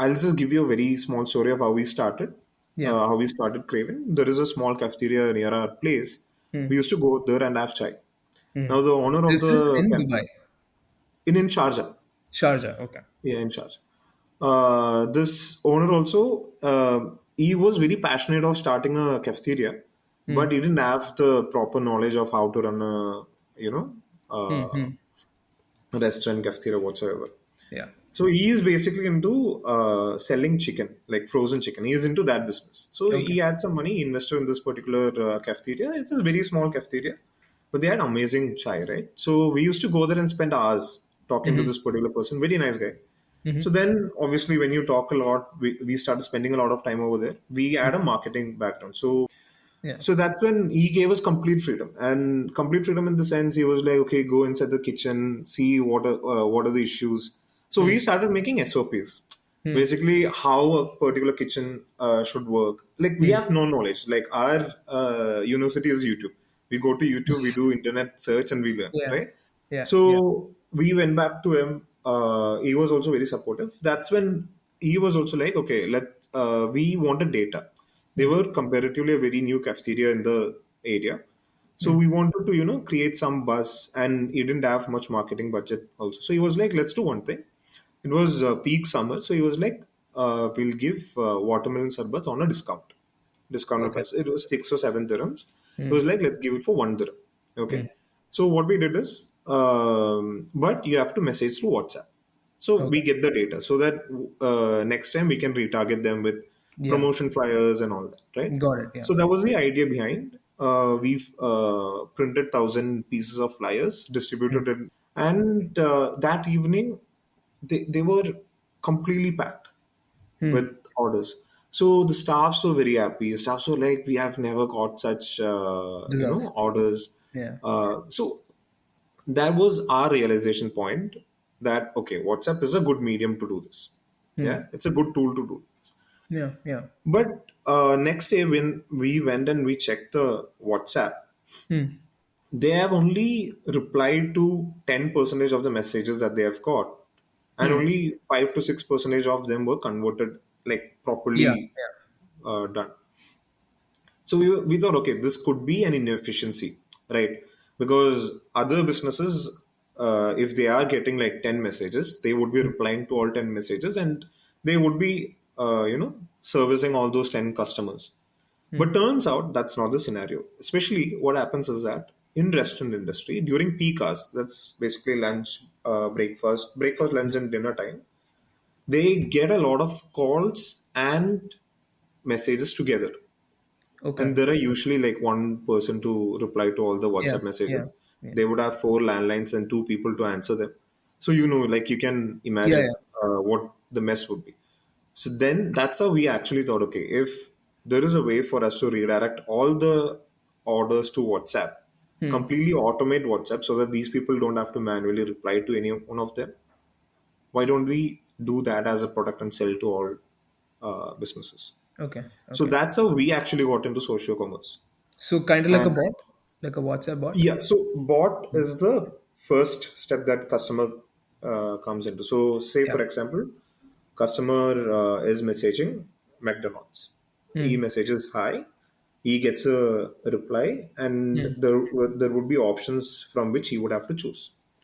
I'll just give you a very small story of how we started. Yeah. How we started Craven. There is a small cafeteria near our place. Hmm. We used to go there and have chai. Hmm. Now the owner of This is the in Dubai, in Sharjah, Sharjah. Okay. yeah, in Sharjah. This owner also, he was very passionate of starting a cafeteria, Hmm. but he didn't have the proper knowledge of how to run a, Hmm. Hmm. restaurant, cafeteria, whatsoever. Yeah. So he is basically into selling chicken, like frozen chicken. He is into that business. So Okay. he had some money, he invested in this particular cafeteria. It's a very small cafeteria, but they had amazing chai, right? So we used to go there and spend hours talking to Hmm. this particular person. Very nice guy. Hmm. So then, obviously, when you talk a lot, we started spending a lot of time over there. We had a marketing background, Yeah. so that's when he gave us complete freedom, and complete freedom in the sense he was like, okay, go inside the kitchen, see what are the issues. So Hmm. we started making SOPs, Hmm. basically how a particular kitchen should work. Like we Hmm. have no knowledge. Like our university is YouTube. We go to YouTube, we do internet search, and we learn, Yeah. right? Yeah. Yeah. So we went back to him. He was also very supportive. That's when he was also like, okay, we wanted data. They Hmm. were comparatively a very new cafeteria in the area. So Hmm. we wanted to, create some buzz, and he didn't have much marketing budget also. So he was like, let's do one thing. It was peak summer. So he was like, we'll give watermelon sarbat on a discounted Okay. price. It was 6 or 7 dirhams. It Hmm. was like, let's give it for 1 dirham. Hmm. Okay. So what we did is, but you have to message through WhatsApp. So we Okay. get the data so that next time we can retarget them with Yeah. promotion flyers and all that, right? Got it. Yeah. So that was the idea behind. We've printed 1,000 pieces of flyers, Hmm. distributed it, and that evening they were completely packed Hmm. with orders. So the staffs were very happy. Staffs were like, "We have never got such, Results. orders." Yeah. So that was our realization point that okay, WhatsApp is a good medium to do this. Hmm. Yeah, it's a good tool to do this. Yeah. Yeah. But next day when we went and we checked the WhatsApp, Hmm. they have only replied to 10% of the messages that they have got, and Hmm. only 5 to 6% of them were converted, like Yeah. properly Yeah. done. So we thought, okay, this could be an inefficiency, right? Because other businesses, if they are getting like 10 messages, they would be replying to all 10 messages, and they would be, servicing all those 10 customers. Hmm. But turns out that's not the scenario. Especially what happens is that in restaurant industry, during peak hours, that's basically lunch, breakfast, lunch, and dinner time, they get a lot of calls and messages together, Okay. and there are usually like one person to reply to all the Yeah. WhatsApp Yeah. messages. Yeah. They would have four landlines and two people to answer them. So like you can Yeah. imagine Yeah. what the mess would be. So then that's how we actually thought, okay, if there is a way for us to redirect all the orders to WhatsApp, Hmm. completely automate WhatsApp so that these people don't have to manually reply to any one of them, why don't we do that as a product and sell to all businesses? Okay. So Okay. that's how we actually got into social commerce. So kind of like a And bot, like a WhatsApp bot. yeah, so bot is the first step that customer comes into. So say Yeah. for example, customer is messaging McDonald's. He Hmm. messages hi, he gets a reply, and Hmm. there would be options from which he would have to choose.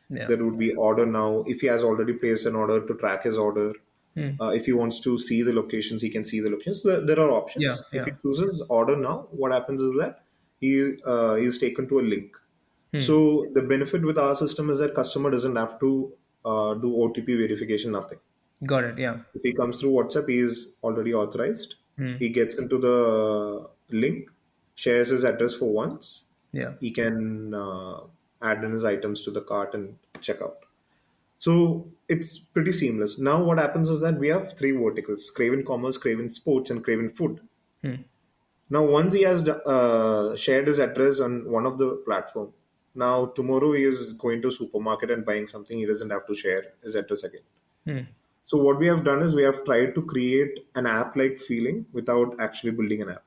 Yeah. There would be order now. If he has already placed an order, to track his order. Hmm. If he wants to see the locations, he can see the locations. There are Yeah. options. If he Yeah. chooses order now, what happens is that he is taken to a link. Hmm. So the benefit with our system is that customer doesn't have to do OTP verification, nothing. Got it. Yeah. If he comes through WhatsApp, he is already authorized. Hmm. He gets into the link, shares his address for once. Yeah. He can add in his items to the cart and check out. So it's pretty seamless. Now what happens is that we have three verticals: Craven Commerce, Craven Sports, and Craven Food. Hmm. Now once he has shared his address on one of the platform, now tomorrow he is going to a supermarket and buying something, he doesn't have to share his address again. Hmm. So what we have done is we have tried to create an app-like feeling without actually building an app.